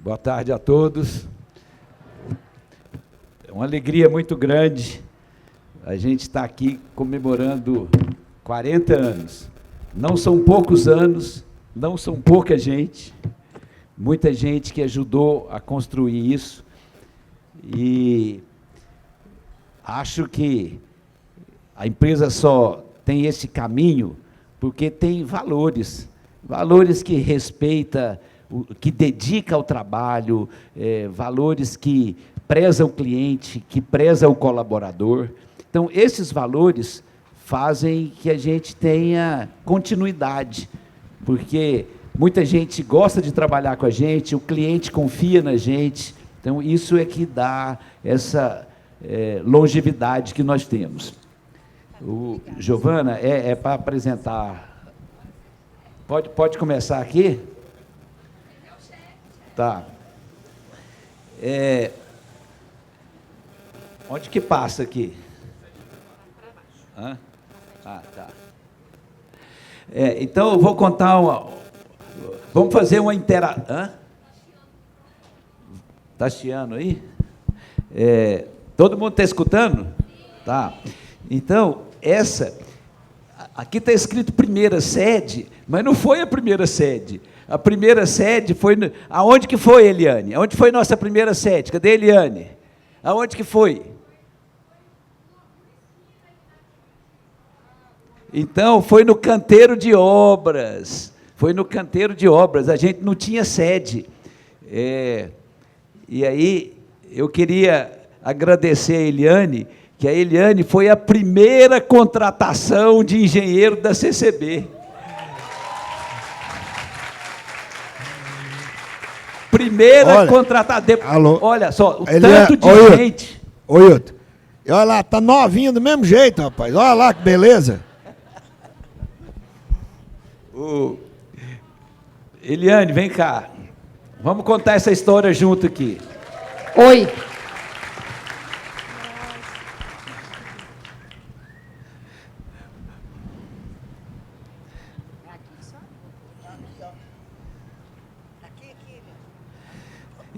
Boa tarde a todos. É uma alegria muito grande a gente estar aqui comemorando 40 anos. Não são poucos anos, não são pouca gente, muita gente que ajudou a construir isso. E acho que a empresa só tem esse caminho porque tem valores que respeita, que dedica ao trabalho, valores que preza o cliente, que preza o colaborador. Então, esses valores fazem que a gente tenha continuidade, porque muita gente gosta de trabalhar com a gente, o cliente confia na gente. Então, isso é que dá essa longevidade que nós temos. Giovana, é para apresentar. Pode começar aqui? Tá. Onde que passa aqui? Hã? Ah, tá. Então, eu vou contar vamos fazer uma interação. Hã? Está chiando aí? Todo mundo está escutando? Tá. Então, aqui está escrito primeira sede, mas não foi a primeira sede. A primeira sede foi... Aonde que foi, Eliane? Aonde foi nossa primeira sede? Cadê a Eliane? Aonde que foi? Então, foi no canteiro de obras. Foi no canteiro de obras. A gente não tinha sede. E aí, eu queria agradecer a Eliane, que a Eliane foi a primeira contratação de engenheiro da CCB. Primeira contratada. Olha só, o tanto de gente. Ô, Hilton, olha lá, tá novinho do mesmo jeito, rapaz. Olha lá que beleza. Eliane, vem cá. Vamos contar essa história junto aqui. Oi.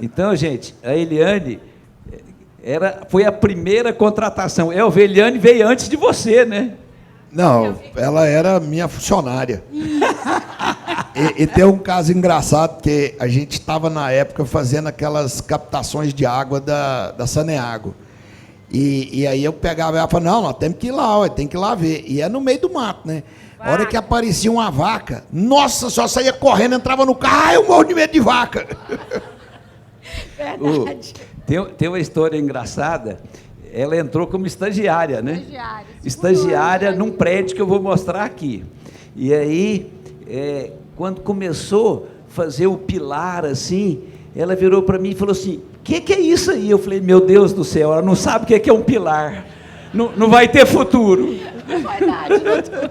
Então, gente, a Eliane foi a primeira contratação. A Eliane veio antes de você, né? Não, ela era minha funcionária. E tem um caso engraçado, porque a gente estava, na época, fazendo aquelas captações de água da Saneago. E aí eu pegava ela e falava, não, nós temos que ir lá, tem que ir lá ver. E é no meio do mato, né? A hora que aparecia uma vaca, nossa, só saía correndo, entrava no carro, eu morro de medo de vaca. Verdade. Tem uma história engraçada. Ela entrou como estagiária, né? Estagiária num prédio que eu vou mostrar aqui. E aí, quando começou a fazer o pilar assim, ela virou para mim e falou assim, o que é isso aí? Eu falei, meu Deus do céu, ela não sabe o que é um pilar. Não vai ter futuro. Verdade.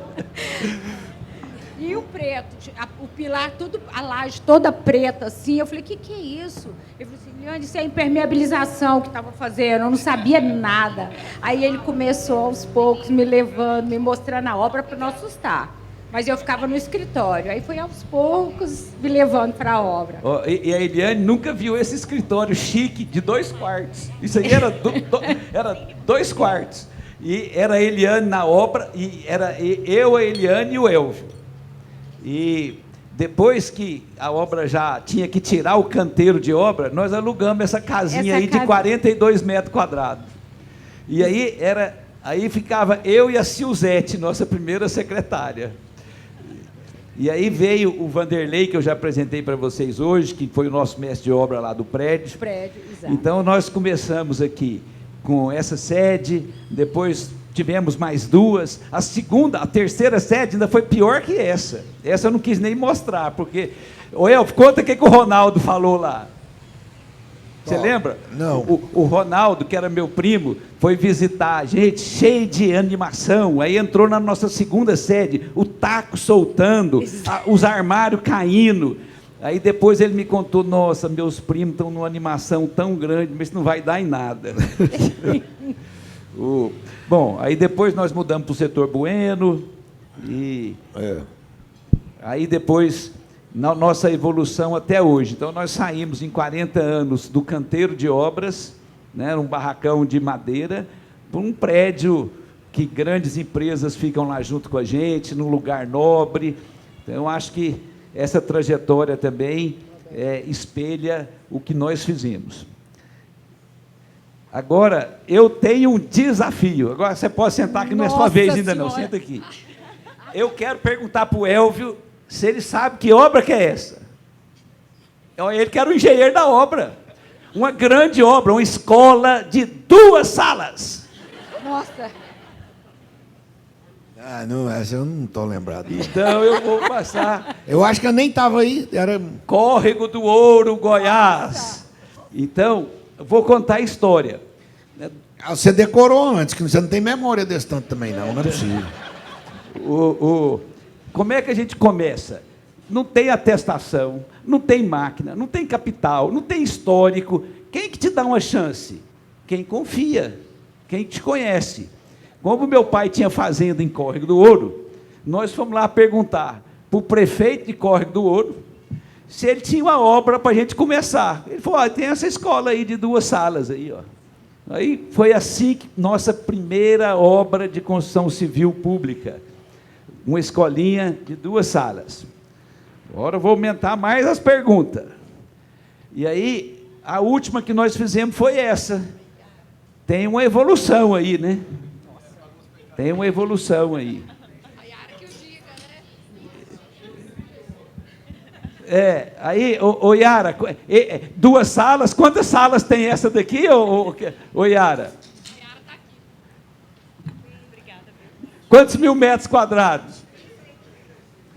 E o preto, o pilar, a laje toda preta, assim. Eu falei, o que é isso? Ele falou assim, Leandro, isso é a impermeabilização que estava fazendo, eu não sabia nada. Aí ele começou, aos poucos, me levando, me mostrando a obra para não assustar. Mas eu ficava no escritório. Aí foi, aos poucos, me levando para a obra. E a Eliane nunca viu esse escritório chique de 2 quartos. Isso aí era 2 quartos. E era a Eliane na obra, e era eu, a Eliane e o Elvio. E depois que a obra já tinha que tirar o canteiro de obra, nós alugamos essa casinha aí de 42 metros quadrados. E aí ficava eu e a Silzete, nossa primeira secretária. E aí veio o Vanderlei, que eu já apresentei para vocês hoje, que foi o nosso mestre de obra lá do prédio. Exato. Então nós começamos aqui com essa sede, depois tivemos mais 2, a terceira sede ainda foi pior que essa. Essa eu não quis nem mostrar, porque... Ô Elfo, conta o que o Ronaldo falou lá. Você lembra? Não. O Ronaldo, que era meu primo, foi visitar a gente, cheio de animação, aí entrou na nossa segunda sede, o taco soltando, os armários caindo. Aí depois ele me contou, nossa, meus primos estão numa animação tão grande, mas não vai dar em nada. Bom, aí depois nós mudamos para o setor Bueno, e aí depois na nossa evolução até hoje. Então, nós saímos em 40 anos do canteiro de obras, né, um barracão de madeira, para um prédio que grandes empresas ficam lá junto com a gente, num lugar nobre. Então, eu acho que essa trajetória também espelha o que nós fizemos. Agora, eu tenho um desafio. Agora, você pode sentar, que não é sua vez ainda não. Senta aqui. Eu quero perguntar para o Elvio se ele sabe que obra que é essa. Ele que era o engenheiro da obra. Uma grande obra, uma escola de 2 salas. Nossa. Ah, não, essa eu não estou lembrado. Então, eu vou passar. Eu acho que eu nem estava aí. Era... Córrego do Ouro, Goiás. Então, eu vou contar a história. Você decorou antes, que você não tem memória desse tanto também, não é possível. Como é que a gente começa? Não tem atestação, não tem máquina, não tem capital, não tem histórico. Quem que te dá uma chance? Quem confia, quem te conhece. Como meu pai tinha fazenda em Córrego do Ouro, nós fomos lá perguntar para o prefeito de Córrego do Ouro se ele tinha uma obra para a gente começar. Ele falou, tem essa escola aí de 2 salas aí, ó. Aí foi assim que nossa primeira obra de construção civil pública. Uma escolinha de 2 salas. Agora eu vou aumentar mais as perguntas. E aí, a última que nós fizemos foi essa. Tem uma evolução aí, né? Tem uma evolução aí. Aí, Yara, 2 salas, quantas salas tem essa daqui, Yara? Quantos mil metros quadrados?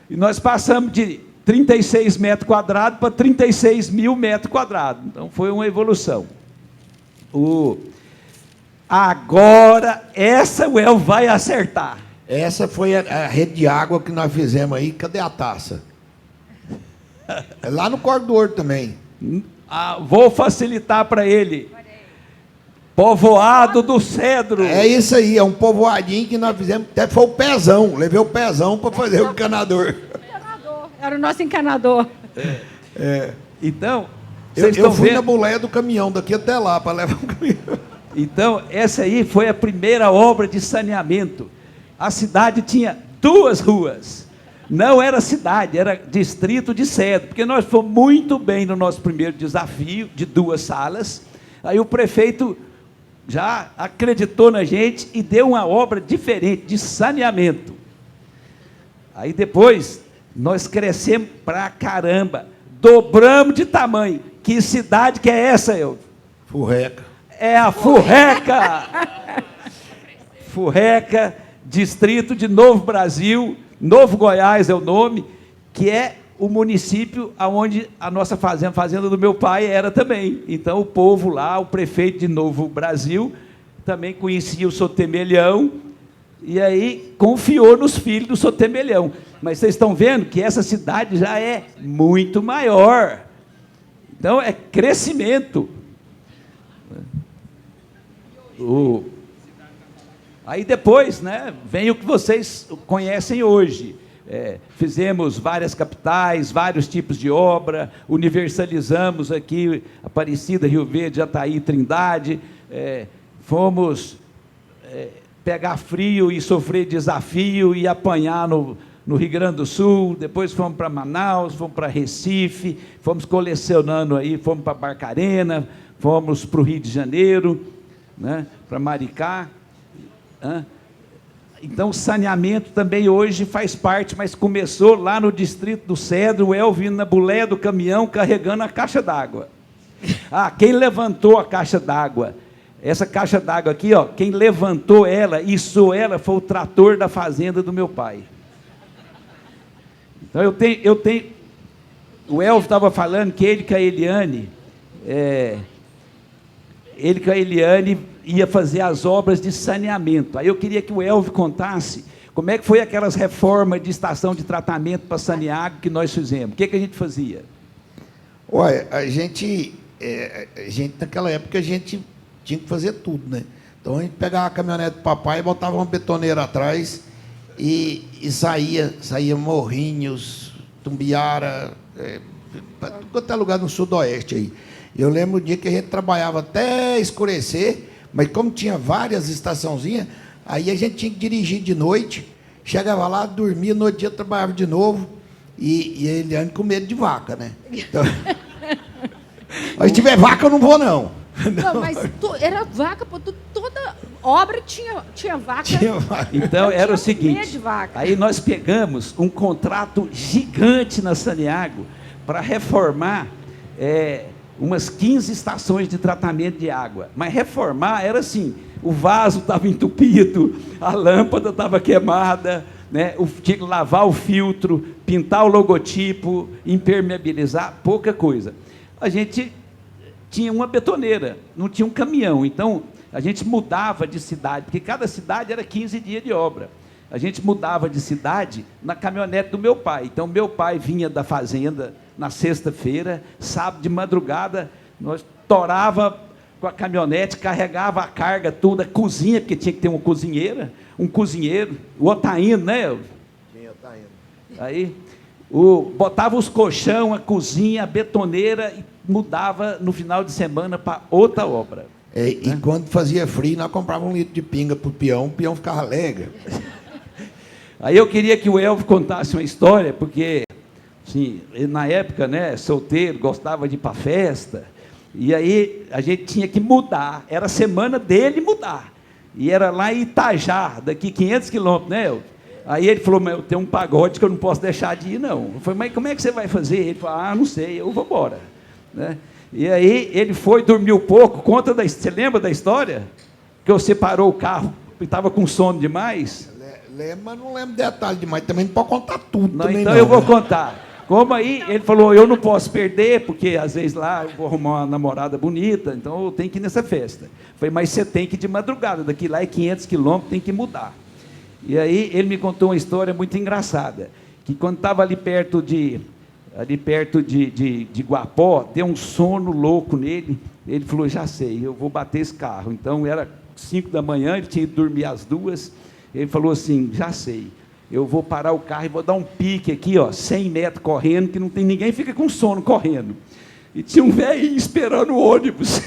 E nós passamos de 36 metros quadrados para 36 mil metros quadrados. Então, foi uma evolução. Agora, essa o El vai acertar. Essa foi a rede de água que nós fizemos aí. Cadê a taça? É lá no Córrego do Ouro também. Vou facilitar para ele. Povoado do Cedro. É isso aí, é um povoadinho que nós fizemos. Até foi o pezão. Levei o pezão para fazer o encanador. Era o nosso encanador. Então, eu fui na boleia do caminhão, daqui até lá, para levar o caminhão. Então, essa aí foi a primeira obra de saneamento. A cidade tinha 2 ruas. Não era cidade, era distrito de Cedro, porque nós fomos muito bem no nosso primeiro desafio, de 2 salas. Aí o prefeito já acreditou na gente e deu uma obra diferente, de saneamento. Aí depois, nós crescemos pra caramba, dobramos de tamanho. Que cidade que é essa, Elvio? Furreca. É a Furreca. Furreca, distrito de Novo Brasil, Novo Goiás é o nome, que é o município onde a nossa fazenda do meu pai era também. Então, o povo lá, o prefeito de Novo Brasil, também conhecia o Sotemelhão, e aí confiou nos filhos do Sotemelhão. Mas vocês estão vendo que essa cidade já é muito maior. Então, é crescimento. Aí depois, né, vem o que vocês conhecem hoje. Fizemos várias capitais, vários tipos de obra, universalizamos aqui Aparecida, Rio Verde, Jataí, Trindade, fomos pegar frio e sofrer desafio e apanhar no Rio Grande do Sul, depois fomos para Manaus, fomos para Recife, fomos colecionando aí, fomos para Barcarena, fomos para o Rio de Janeiro, né, para Maricá. Então, saneamento também hoje faz parte, mas começou lá no distrito do Cedro, o El vindo na boleia do caminhão carregando a caixa d'água. Quem levantou a caixa d'água? Essa caixa d'água aqui, ó, quem levantou ela, içou ela, foi o trator da fazenda do meu pai. Então, eu tenho o Elvio estava falando que ele com a Eliane ia fazer as obras de saneamento. Aí eu queria que o Elvio contasse como é que foi aquelas reformas de estação de tratamento para sanear água que nós fizemos. O que a gente fazia? Olha, a gente naquela época, a gente tinha que fazer tudo, né? Então, a gente pegava a caminhonete do papai, botava uma betoneira atrás e saía Morrinhos, Tumbiara, para qualquer lugar no sudoeste aí. Eu lembro o dia que a gente trabalhava até escurecer, mas como tinha várias estaçãozinhas, aí a gente tinha que dirigir de noite, chegava lá, dormia, no outro dia trabalhava de novo, e ele anda com medo de vaca, né? Então, mas se tiver vaca, eu não vou, não. Não, mas era vaca, pô, toda obra tinha vaca. Tinha vaca. Então, era o medo seguinte, de vaca. aí nós pegamos um contrato gigante na Saneago para reformar umas 15 estações de tratamento de água. Mas reformar era assim, o vaso estava entupido, a lâmpada estava queimada, né? Tinha que lavar o filtro, pintar o logotipo, impermeabilizar, pouca coisa. A gente tinha uma betoneira, não tinha um caminhão, então a gente mudava de cidade, porque cada cidade era 15 dias de obra. A gente mudava de cidade na caminhonete do meu pai. Então, meu pai vinha da fazenda na sexta-feira, sábado de madrugada, nós torava com a caminhonete, carregava a carga, tudo, a cozinha, porque tinha que ter uma cozinheira, um cozinheiro, o outro tá indo, né, Elvio? Sim, tá indo. Aí, botava os colchão, a cozinha, a betoneira e mudava no final de semana para outra obra. E quando fazia frio, nós comprávamos 1 litro de pinga para o peão ficava alegre. Aí eu queria que o Elvio contasse uma história, porque, assim, ele, na época, né, solteiro, gostava de ir para festa, e aí a gente tinha que mudar, era a semana dele mudar, e era lá em Itajá, daqui 500 quilômetros, né, Elvio? Aí ele falou, mas eu tenho um pagode que eu não posso deixar de ir, não. Eu falei, mas como é que você vai fazer? Ele falou, não sei, eu vou embora, né? E aí ele foi, dormiu pouco, você lembra da história? Que você parou o carro e estava com sono demais? Lembro, mas não lembro detalhe demais, também não pode contar tudo. Não, também então não, eu vou né? contar. Como aí, ele falou, eu não posso perder, porque às vezes lá eu vou arrumar uma namorada bonita, então eu tenho que ir nessa festa. Eu falei, mas você tem que ir de madrugada, daqui lá é 500 quilômetros, tem que mudar. E aí ele me contou uma história muito engraçada, que quando estava ali perto de Guapó, deu um sono louco nele, ele falou, já sei, eu vou bater esse carro. Então era 5 da manhã, ele tinha ido dormir às 2, ele falou assim, já sei, eu vou parar o carro e vou dar um pique aqui, ó, 100 metros correndo, que não tem ninguém, fica com sono correndo. E tinha um velhinho esperando o ônibus.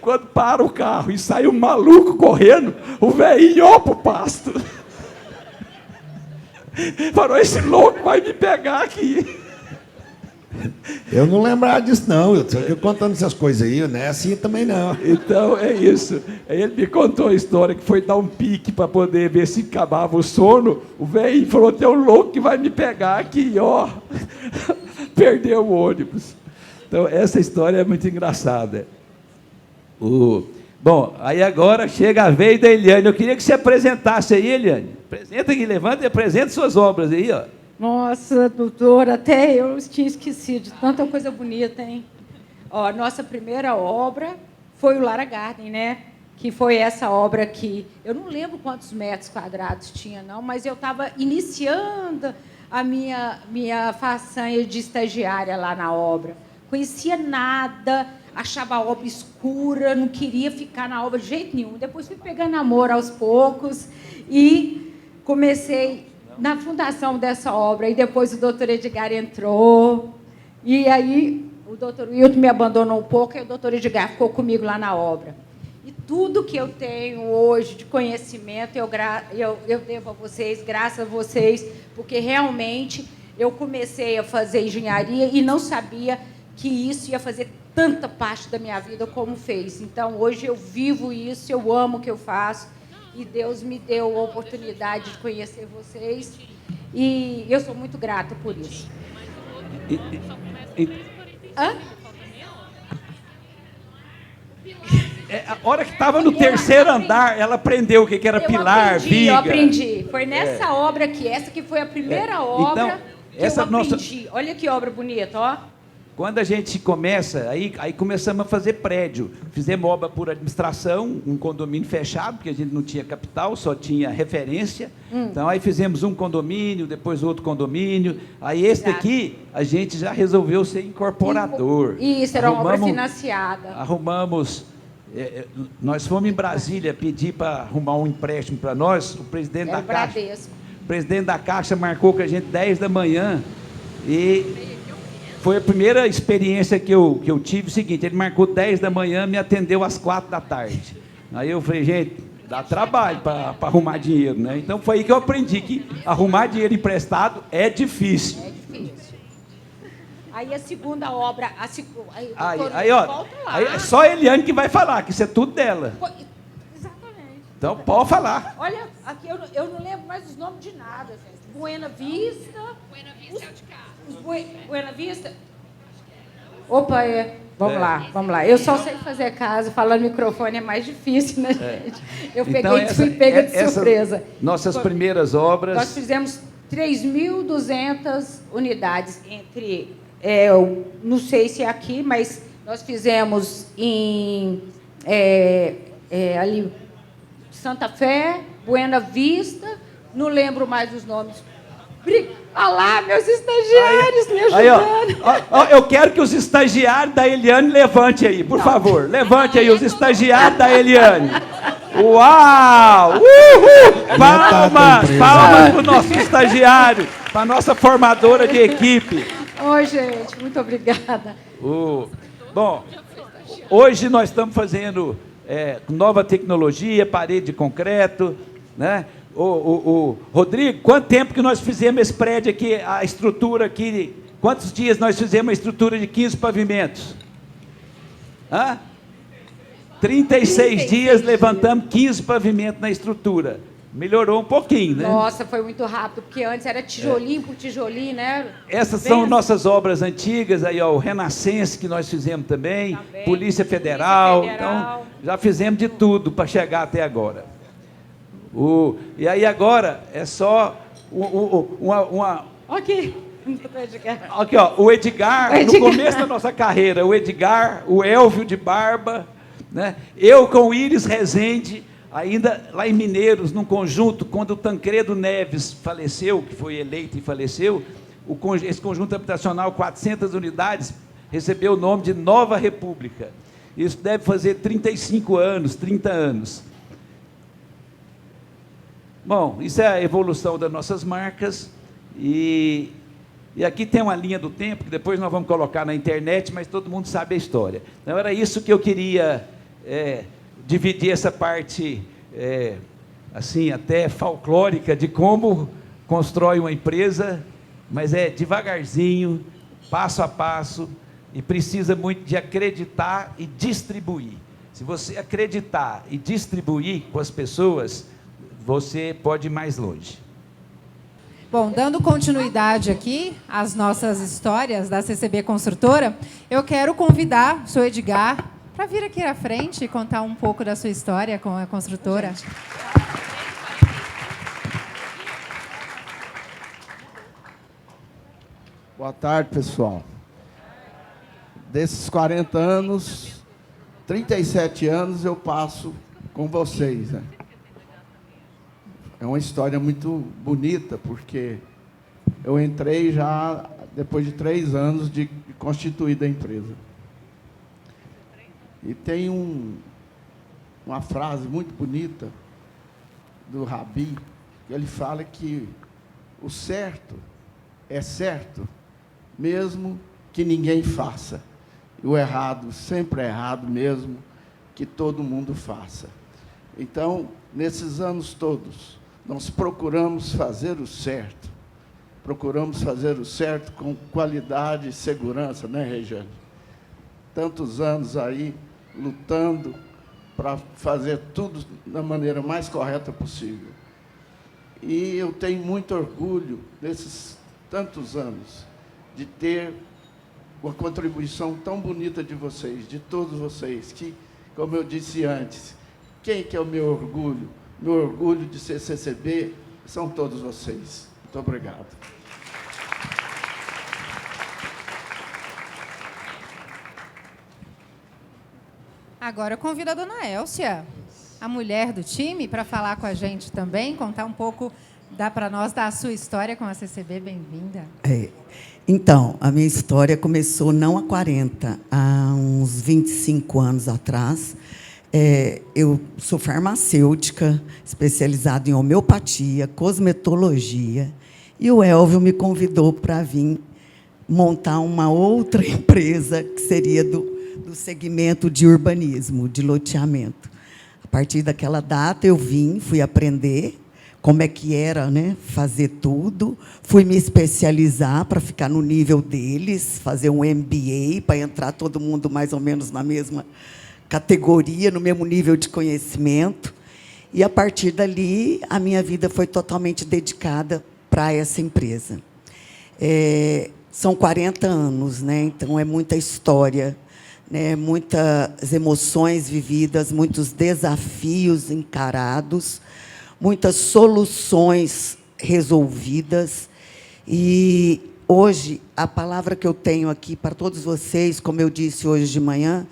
Quando para o carro e sai um maluco correndo, o velhinho ó pro pasto. Falou, esse louco vai me pegar aqui. Eu não lembrava disso, não. Eu contando essas coisas aí, não é assim também, não. Então, é isso. Aí ele me contou a história que foi dar um pique para poder ver se acabava o sono. O velho falou, tem um louco que vai me pegar aqui, ó. Perdeu o ônibus. Então, essa história é muito engraçada. Bom, aí agora chega a vez da Eliane. Eu queria que você apresentasse aí, Eliane. Apresenta aqui, levanta e apresenta suas obras aí, ó. Nossa, doutora, até eu tinha esquecido de tanta coisa bonita, hein? Ó, nossa primeira obra foi o Lara Garden, né? Que foi essa obra que... Eu não lembro quantos metros quadrados tinha, não, mas eu estava iniciando a minha façanha de estagiária lá na obra. Conhecia nada, achava a obra escura, não queria ficar na obra de jeito nenhum. Depois fui pegando amor aos poucos e comecei... na fundação dessa obra, e depois o doutor Edgar entrou, e aí o doutor Wilton me abandonou um pouco, e o doutor Edgar ficou comigo lá na obra. E tudo que eu tenho hoje de conhecimento, eu devo a vocês, graças a vocês, porque realmente eu comecei a fazer engenharia e não sabia que isso ia fazer tanta parte da minha vida como fez. Então, hoje eu vivo isso, eu amo o que eu faço, e Deus me deu a oportunidade de conhecer vocês, e eu sou muito grata por isso. Hã? A hora que estava no terceiro andar, ela aprendeu o que era pilar, viga. Eu aprendi. Foi nessa obra aqui, essa que foi a primeira obra que eu aprendi. Olha que obra bonita, ó. Quando a gente começa, aí começamos a fazer prédio. Fizemos obra por administração, um condomínio fechado, porque a gente não tinha capital, só tinha referência. Então, aí fizemos um condomínio, depois outro condomínio. Aí, esse daqui, a gente já resolveu ser incorporador. Isso, era uma obra financiada. Arrumamos... nós fomos em Brasília pedir para arrumar um empréstimo para nós. O presidente da Caixa... O presidente da Caixa marcou com a gente 10 da manhã e... foi a primeira experiência que eu tive, o seguinte, ele marcou 10 da manhã, me atendeu às 4 da tarde. Aí eu falei, gente, dá trabalho para arrumar dinheiro, né? Então foi aí que eu aprendi que arrumar dinheiro emprestado é difícil. É difícil. Aí a segunda obra, Aí, ó, aí é só a Eliane que vai falar, que isso é tudo dela. Exatamente. Então pode falar. Olha, aqui eu não lembro mais os nomes de nada, gente. Buena Vista. Buena Vista é o de cá. Buena Vista. Opa, vamos lá. Eu só sei fazer casa, falar no microfone é mais difícil, né, gente? Eu peguei, fui pega de surpresa. Nossas primeiras obras. Nós fizemos 3.200 unidades entre, não sei se é aqui, mas nós fizemos em ali Santa Fé, Buena Vista, não lembro mais os nomes. Olha lá, meus estagiários me ajudando. Ó, eu quero que os estagiários da Eliane levante aí, por favor. Levante aí os estagiários da Eliane. Uau! Uhul! Palmas para o nosso estagiário, para a nossa formadora de equipe. Oi, gente, muito obrigada. Bom, hoje nós estamos fazendo nova tecnologia, parede de concreto, né? Rodrigo, quanto tempo que nós fizemos esse prédio aqui, a estrutura aqui? Quantos dias nós fizemos a estrutura de 15 pavimentos? 36 dias levantamos 15 pavimentos na estrutura. Melhorou um pouquinho, né? Nossa, foi muito rápido, porque antes era tijolinho por tijolinho, né? Essas são nossas obras antigas, aí ó, o Renascença que nós fizemos também. Polícia Federal. Então, já fizemos de tudo para chegar até agora. E aí agora é só Aqui, ó, o Edgar, no começo da nossa carreira, o Edgar, o Elvio de Barba, né? Eu com o Íris Rezende, ainda lá em Mineiros, num conjunto, quando o Tancredo Neves faleceu, que foi eleito e faleceu, esse conjunto habitacional, 400 unidades, recebeu o nome de Nova República. Isso deve fazer 35 anos, 30 anos. Bom, isso é a evolução das nossas marcas, e aqui tem uma linha do tempo, que depois nós vamos colocar na internet, mas todo mundo sabe a história. Então, era isso que eu queria dividir essa parte, assim, até folclórica, de como constrói uma empresa, mas é devagarzinho, passo a passo, e precisa muito de acreditar e distribuir. Se você acreditar e distribuir com as pessoas, você pode ir mais longe. Bom, dando continuidade aqui às nossas histórias da CCB Construtora, eu quero convidar o senhor Edgar para vir aqui à frente e contar um pouco da sua história com a construtora. Boa tarde, pessoal. Desses 40 anos, 37 anos eu passo com vocês, né? É uma história muito bonita, porque eu entrei já depois de 3 anos de constituída a empresa. E tem uma frase muito bonita do Rabi, que ele fala que o certo é certo, mesmo que ninguém faça. E o errado sempre é errado, mesmo que todo mundo faça. Então, nesses anos todos, nós procuramos fazer o certo. Procuramos fazer o certo com qualidade e segurança, né, Regiane? Tantos anos aí, lutando para fazer tudo da maneira mais correta possível. E eu tenho muito orgulho, nesses tantos anos, de ter uma contribuição tão bonita de vocês, de todos vocês, que, como eu disse antes, quem que é o meu orgulho? Meu orgulho de ser CCB são todos vocês. Muito obrigado. Agora eu convido a dona Elcia, a mulher do time, para falar com a gente também, contar um pouco para nós da sua história com a CCB. Bem-vinda. Então, a minha história começou não há 40, há uns 25 anos atrás. Eu sou farmacêutica, especializada em homeopatia, cosmetologia, e o Elvio me convidou para vir montar uma outra empresa que seria do segmento de urbanismo, de loteamento. A partir daquela data, eu fui aprender como é que era, né, fazer tudo, fui me especializar para ficar no nível deles, fazer um MBA para entrar todo mundo mais ou menos na mesma categoria, no mesmo nível de conhecimento. E, a partir dali, a minha vida foi totalmente dedicada para essa empresa. São 40 anos, né? Então, é muita história, né? Muitas emoções vividas, muitos desafios encarados, muitas soluções resolvidas. E, hoje, a palavra que eu tenho aqui para todos vocês, como eu disse hoje de manhã,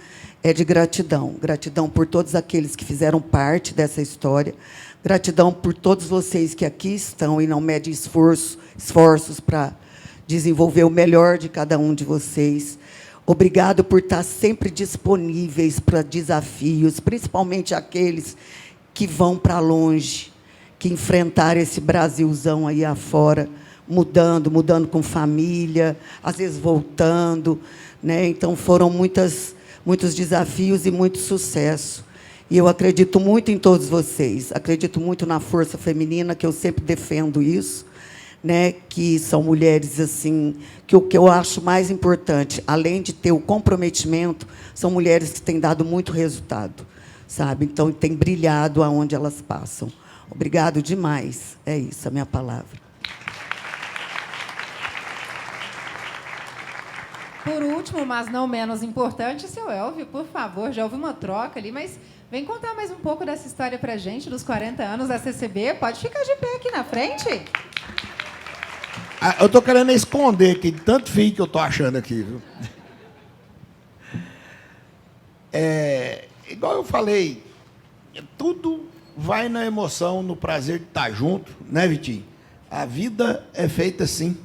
é de gratidão. Gratidão por todos aqueles que fizeram parte dessa história. Gratidão por todos vocês que aqui estão e não medem esforços para desenvolver o melhor de cada um de vocês. Obrigado por estar sempre disponíveis para desafios, principalmente aqueles que vão para longe, que enfrentaram esse Brasilzão aí afora, mudando com família, às vezes voltando, né? Então, foram muitos desafios e muito sucesso. E eu acredito muito em todos vocês, acredito muito na força feminina, que eu sempre defendo isso, né, que são mulheres assim, que o que eu acho mais importante, além de ter o comprometimento, são mulheres que têm dado muito resultado, sabe? Então, têm brilhado aonde elas passam. Obrigado demais. É isso, a minha palavra. Por último, mas não menos importante, seu Elvio, por favor, já houve uma troca ali, mas vem contar mais um pouco dessa história pra gente, dos 40 anos da CCB. Pode ficar de pé aqui na frente. Eu estou querendo esconder aqui, de tanto fio que eu estou achando aqui, viu? Igual eu falei, tudo vai na emoção, no prazer de estar junto, né, Vitinho? A vida é feita assim.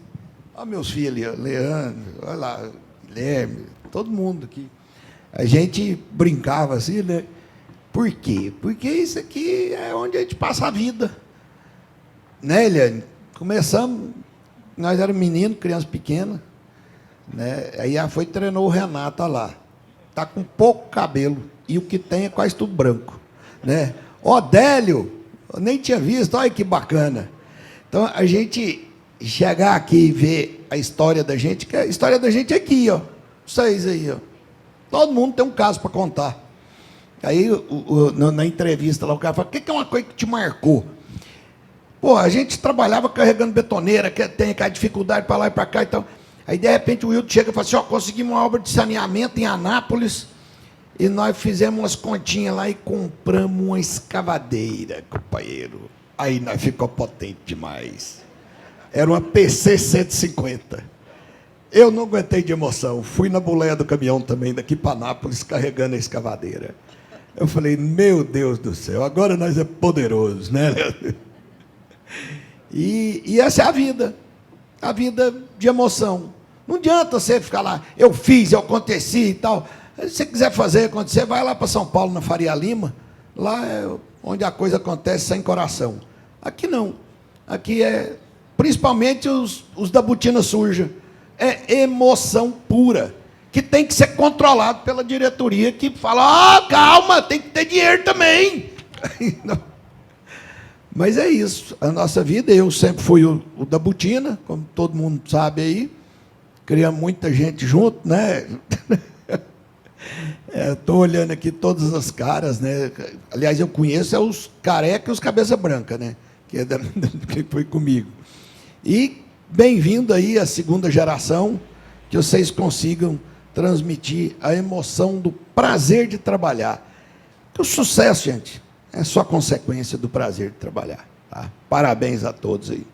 Olha meus filhos ali, Leandro, olha lá, Guilherme, todo mundo aqui. A gente brincava assim, né? Por quê? Porque isso aqui é onde a gente passa a vida. Né, Eliane? Começamos, nós éramos meninos, criança pequena, né? Aí foi treinou o Renata lá. Está com pouco cabelo, e o que tem é quase tudo branco. Né? Odélio, eu nem tinha visto, olha que bacana. Então, a gente chegar aqui e ver a história da gente, que a história da gente é aqui, ó. Vocês aí, ó. Todo mundo tem um caso para contar. Aí, na entrevista lá, o cara fala, o que é uma coisa que te marcou? Pô, a gente trabalhava carregando betoneira, que tem aquela dificuldade para lá e para cá e tal. Aí, de repente, o Wilton chega e fala assim, ó, conseguimos uma obra de saneamento em Anápolis e nós fizemos umas continhas lá e compramos uma escavadeira, companheiro. Aí nós ficou potente demais. Era uma PC 150. Eu não aguentei de emoção. Fui na boleia do caminhão também, daqui para Anápolis, carregando a escavadeira. Eu falei, meu Deus do céu, agora nós é poderosos, né? E essa é a vida de emoção. Não adianta você ficar lá, eu fiz, eu aconteci e tal. Se você quiser fazer acontecer, vai lá para São Paulo, na Faria Lima, lá é onde a coisa acontece sem coração. Aqui não. Aqui é, principalmente os da botina suja, é emoção pura, que tem que ser controlado pela diretoria, que fala, calma, tem que ter dinheiro também. Mas é isso, a nossa vida, eu sempre fui o da botina, como todo mundo sabe aí, criamos muita gente junto, né? Estou olhando aqui todas as caras, né? Aliás, eu conheço os careca e os cabeça branca, né? Que foi comigo. E bem-vindo aí à segunda geração, que vocês consigam transmitir a emoção do prazer de trabalhar. O sucesso, gente, é só consequência do prazer de trabalhar. Tá? Parabéns a todos aí.